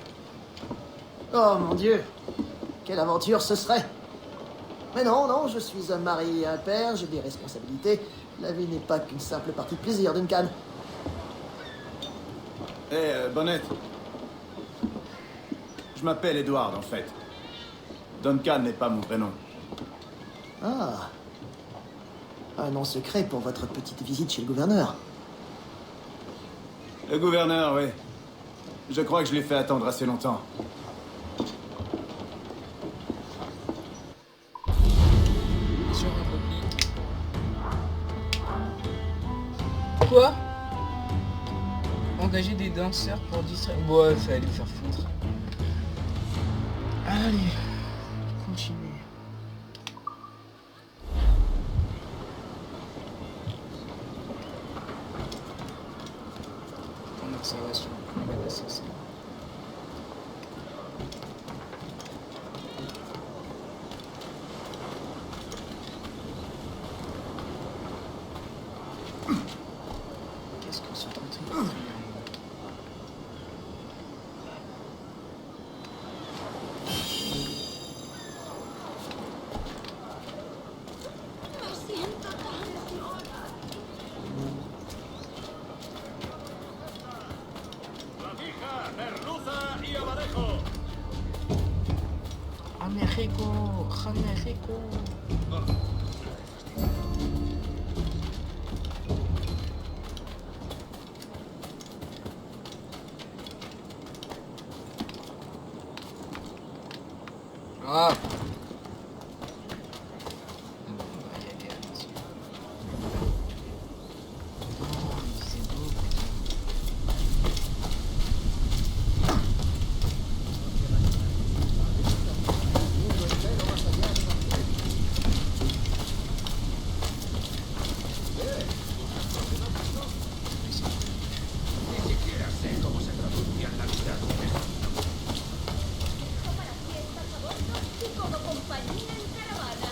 Oh mon Dieu, quelle aventure ce serait. Mais non, non, je suis un mari et un père, j'ai des responsabilités. La vie n'est pas qu'une simple partie de plaisir, Duncan. Bonnette. Je m'appelle Edward, en fait. Duncan n'est pas mon prénom. Ah. Un nom secret pour votre petite visite chez le gouverneur. Le gouverneur, oui. Je crois que je l'ai fait attendre assez longtemps. Quoi? Engager des danseurs pour distraire... Ouais, fallait le faire foutre. Allez, continue. En observation, combat d'assassin. Qu'est-ce que ce truc? A México, a México. Ah. Bon, on va y aller, attention. Oh, mais c'est beau, putain. Ni siquiera sé cómo se traducía en la vida con eso. Y como compañía en caravana.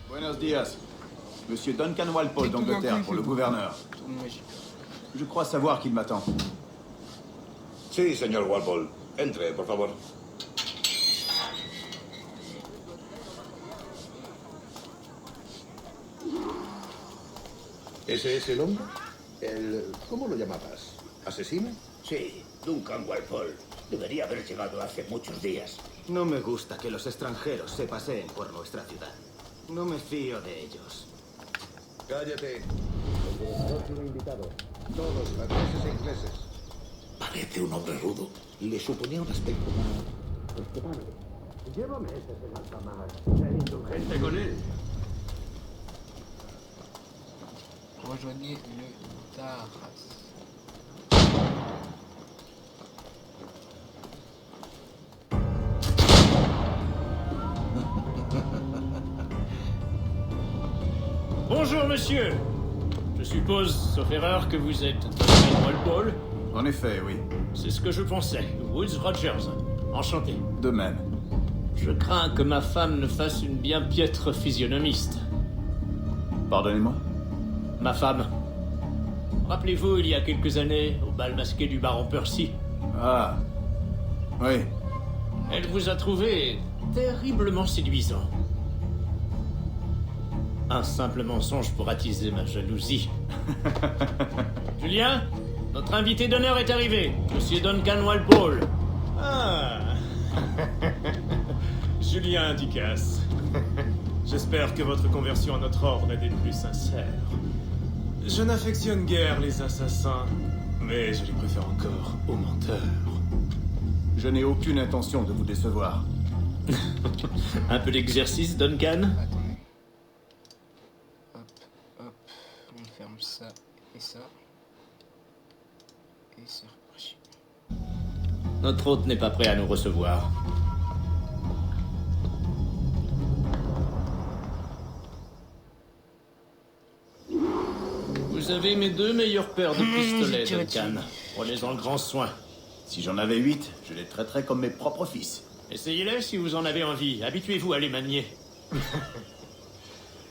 Buenos días. Monsieur Duncan Walpole d'Angleterre pour le gouverneur. Je crois savoir qu'il m'attend. Sí, señor Walpole. Entre, por favor. ¿Ese es el hombre? ¿Cómo lo llamabas? ¿Asesino? Sí, Duncan Walpole. Debería haber llegado hace muchos días. No me gusta que los extranjeros se paseen por nuestra ciudad. No me fío de ellos. Cállate. El gobernador tiene invitado. Todos franceses e ingleses. Parece un hombre rudo. Le suponía un aspecto más respetable. Llévame ese en alta mar. Sé indulgente con él. Rejoignez le Taras. Bonjour, monsieur. Je suppose, sauf erreur, que vous êtes Duncan Walpole. En effet, oui. C'est ce que je pensais. Woods Rogers. Enchanté. De même. Je crains que ma femme ne fasse une bien piètre physionomiste. Pardonnez-moi? Ma femme. Rappelez-vous, il y a quelques années, au bal masqué du baron Percy. Ah. Oui. Elle vous a trouvé terriblement séduisant. Un simple mensonge pour attiser ma jalousie. Julien, notre invité d'honneur est arrivé, Monsieur Duncan Walpole. Ah. Julien Ducasse. J'espère que votre conversion à notre ordre est des plus sincères. Je n'affectionne guère les assassins, mais je les préfère encore aux menteurs. Je n'ai aucune intention de vous décevoir. Un peu d'exercice, Duncan? Attendez. Hop, on ferme ça et ça. Et c'est reparti. Notre hôte n'est pas prêt à nous recevoir. Vous avez mes 2 meilleures paires de pistolets, Duncan. Prenez-en grand soin. Si j'en avais 8, je les traiterais comme mes propres fils. Essayez-les si vous en avez envie. Habituez-vous à les manier.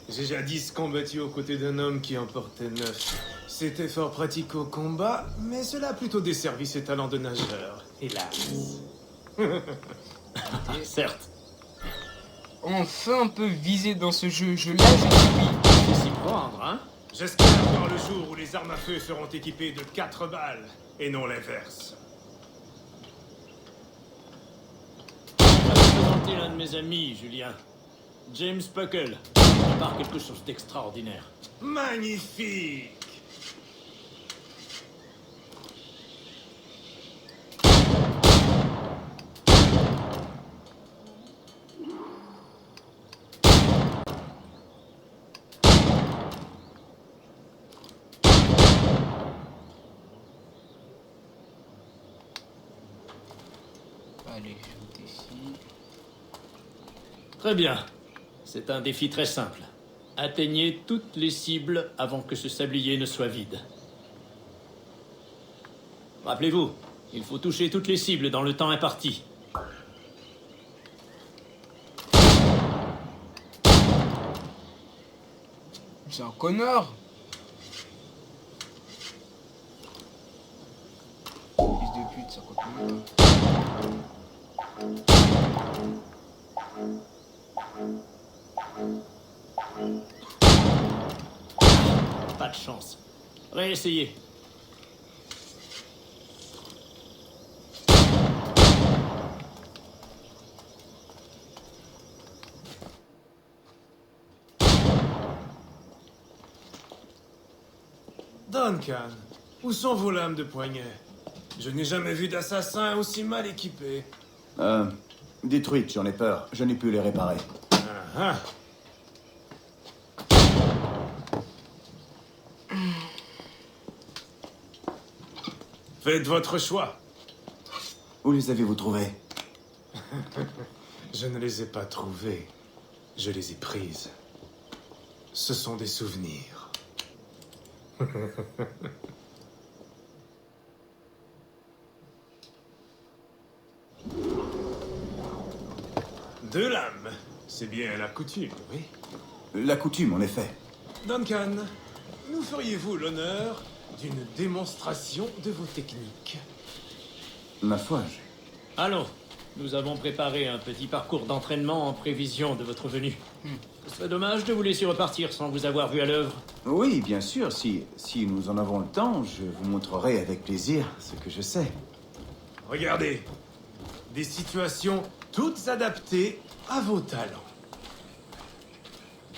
J'ai jadis combattu aux côtés d'un homme qui en portait 9. C'était fort pratique au combat, mais cela a plutôt desservi ses talents de nageur. Hélas. Certes. Enfin un peu visé dans ce jeu. Je lâche et Faut s'y prendre, hein? J'espère voir le jour où les armes à feu seront équipées de 4 balles, et non l'inverse. Je vais vous présenter l'un de mes amis, Julien. James Puckle. Prépare quelque chose d'extraordinaire. Magnifique! Allez, je vais ici. Très bien. C'est un défi très simple. Atteignez toutes les cibles avant que ce sablier ne soit vide. Rappelez-vous, il faut toucher toutes les cibles dans le temps imparti. C'est un connard. Fils de pute, ça continue. Pas de chance. Réessayez. Duncan, où sont vos lames de poignet? Je n'ai jamais vu d'assassin aussi mal équipé. Détruites, j'en ai peur. Je n'ai pu les réparer. Ah, Faites votre choix. Où les avez-vous trouvés? Je ne les ai pas trouvées. Je les ai prises. Ce sont des souvenirs. Deux lames. C'est bien la coutume, oui. La coutume, en effet. Duncan, nous feriez-vous l'honneur d'une démonstration de vos techniques? Ma foi, Allons, nous avons préparé un petit parcours d'entraînement en prévision de votre venue. Ce serait dommage de vous laisser repartir sans vous avoir vu à l'œuvre. Oui, bien sûr. Si nous en avons le temps, je vous montrerai avec plaisir ce que je sais. Regardez. Des situations toutes adaptées à vos talents.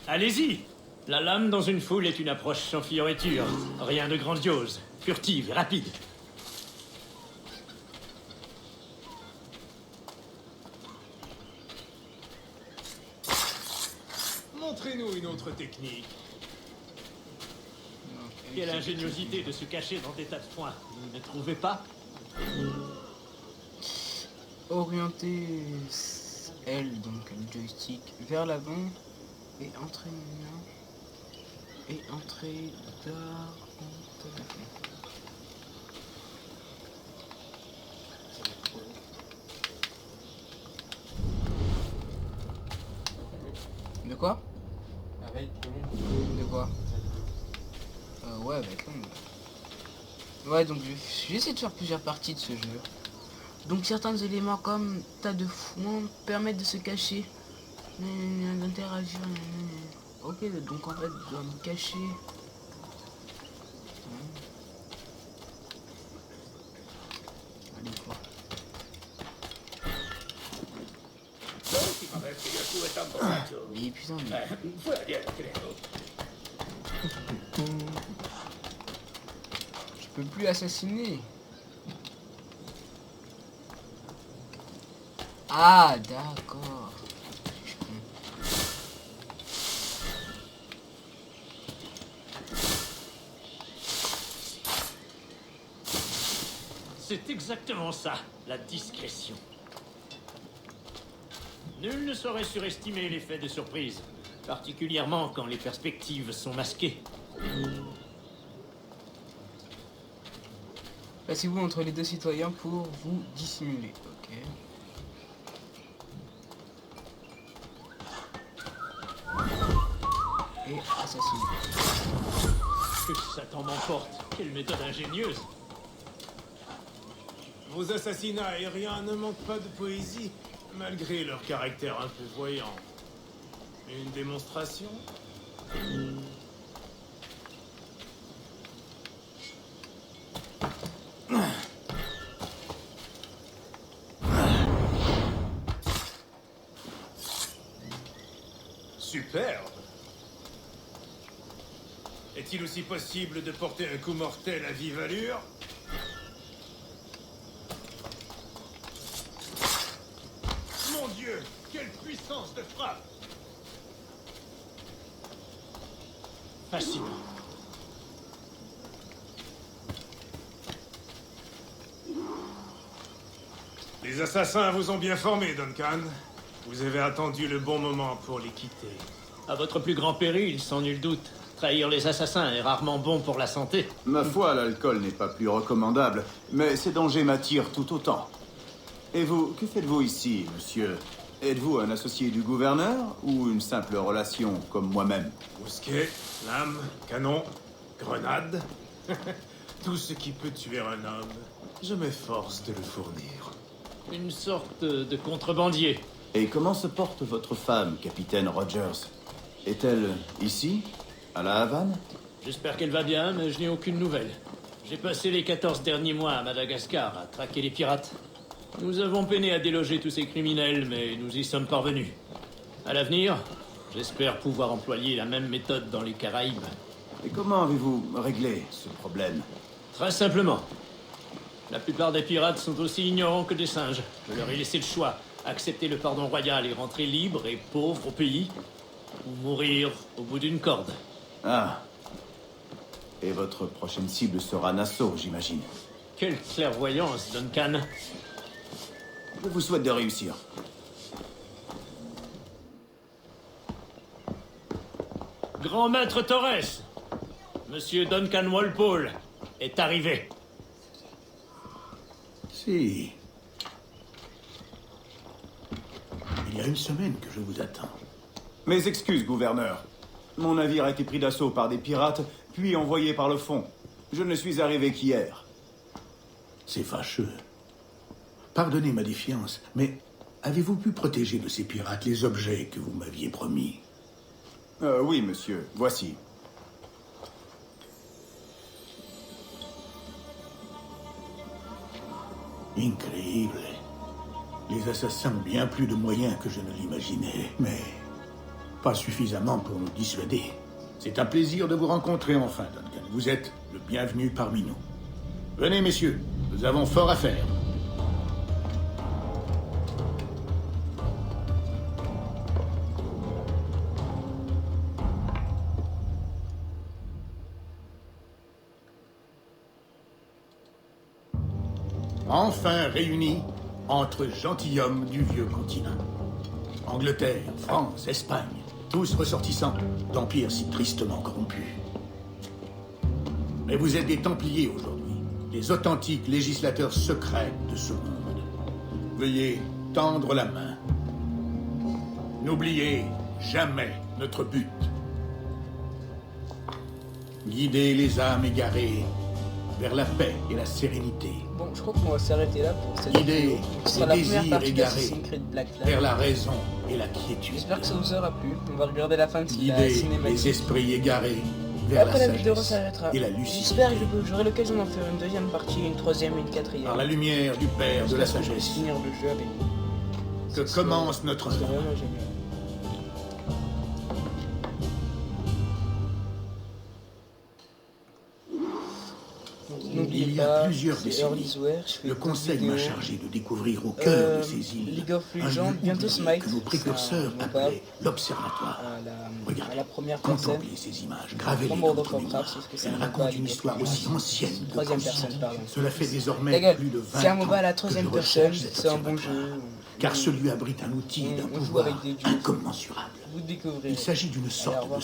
Allez-y. La lame dans une foule est une approche sans fioriture. Rien de grandiose, furtive et rapide. Montrez-nous une autre technique. Quelle ingéniosité de se cacher dans des tas de points. Vous ne trouvez pas? Orienter L, donc le joystick, vers l'avant et entrer maintenant. Et entrer dans mon téléphone. De quoi? De quoi? Ouais, avec long. Ouais, donc je vais essayer de faire plusieurs parties de ce jeu. Donc certains éléments comme tas de foin permettent de se cacher, d'interagir. Ok, donc en fait, je dois me cacher. Allez, quoi. Mais putain, mais... Je peux plus assassiner. Ah, d'accord. C'est exactement ça, la discrétion. Nul ne saurait surestimer l'effet de surprise, particulièrement quand les perspectives sont masquées. Passez-vous entre les deux citoyens pour vous dissimuler. Ok. Et assassiner. Que Satan m'emporte. Quelle méthode ingénieuse. Vos assassinats aériens ne manquent pas de poésie, malgré leur caractère un peu voyant. Une démonstration? Superbe. Est-il aussi possible de porter un coup mortel à vive allure? Mon Dieu, quelle puissance de frappe! Fascinant. Les assassins vous ont bien formé, Duncan. Vous avez attendu le bon moment pour les quitter. À votre plus grand péril, sans nul doute. Trahir les assassins est rarement bon pour la santé. Ma foi, l'alcool n'est pas plus recommandable, mais ces dangers m'attirent tout autant. Et vous, que faites-vous ici, monsieur? Êtes-vous un associé du gouverneur ou une simple relation comme moi-même? Mousquet, lame, canon, grenade. Tout ce qui peut tuer un homme, je m'efforce de le fournir. Une sorte de contrebandier. Et comment se porte votre femme, capitaine Rogers? Est-elle ici, à la Havane? J'espère qu'elle va bien, mais je n'ai aucune nouvelle. J'ai passé les 14 derniers mois à Madagascar à traquer les pirates. Nous avons peiné à déloger tous ces criminels, mais nous y sommes parvenus. À l'avenir, j'espère pouvoir employer la même méthode dans les Caraïbes. Et comment avez-vous réglé ce problème? Très simplement. La plupart des pirates sont aussi ignorants que des singes. Je leur ai laissé le choix. Accepter le pardon royal et rentrer libre et pauvre au pays, ou mourir au bout d'une corde. Ah. Et votre prochaine cible sera Nassau, j'imagine. Quelle clairvoyance, Duncan. Je vous souhaite de réussir. Grand maître Torres, Monsieur Duncan Walpole est arrivé. Si. Il y a une semaine que je vous attends. Mes excuses, gouverneur. Mon navire a été pris d'assaut par des pirates, puis envoyé par le fond. Je ne suis arrivé qu'hier. C'est fâcheux. Pardonnez ma défiance, mais avez-vous pu protéger de ces pirates les objets que vous m'aviez promis? Oui, monsieur. Voici. Incroyable. Les assassins ont bien plus de moyens que je ne l'imaginais, mais pas suffisamment pour nous dissuader. C'est un plaisir de vous rencontrer enfin, Duncan. Vous êtes le bienvenu parmi nous. Venez, messieurs, nous avons fort à faire. Enfin réunis entre gentilshommes du vieux continent. Angleterre, France, Espagne, tous ressortissants d'empires si tristement corrompus. Mais vous êtes des Templiers aujourd'hui, des authentiques législateurs secrets de ce monde. Veuillez tendre la main. N'oubliez jamais notre but. Guider les âmes égarées vers la paix et la sérénité. Bon, je crois qu'on va s'arrêter là pour cette Guider vidéo. Ce sera les la première désirs partie égarés d'Assassin's Creed Black Flag. vers la raison et la quiétude. J'espère que ça vous aura plu. On va regarder la fin de la Guider cinématique. les esprits égarés vers Après la la vidéo sagesse s'arrêtera. et la lucidité. J'espère que j'aurai l'occasion d'en faire une deuxième partie, une troisième et une quatrième. Par la lumière du Père de la J'espère que je vais sagesse, finir le jeu avec vous. que commence notre C'est œuvre. vraiment génial. Il y a plusieurs décennies, le Conseil m'a chargé de découvrir au cœur de ces îles League of un Legends, lieu bientôt oublié Smite, que nos précurseurs ça, appelaient l'Observatoire. à la première personne. Contemplez ces images, gravez-les World dans of notre Warcraft, mémoire. c'est ce que c'est Elles un racontent MOBA, une League of histoire Legends. aussi ancienne que Troisième grande. personne, pardon. Cela fait Ta désormais gueule. plus de 20 C'est un ans MOBA à la que troisième je personne, recherche cet c'est un bon observatoire. jeu. Car celui abrite un outil d'un On joue pouvoir avec des dieux. incommensurable. Vous découvrez. Il s'agit d'une sorte de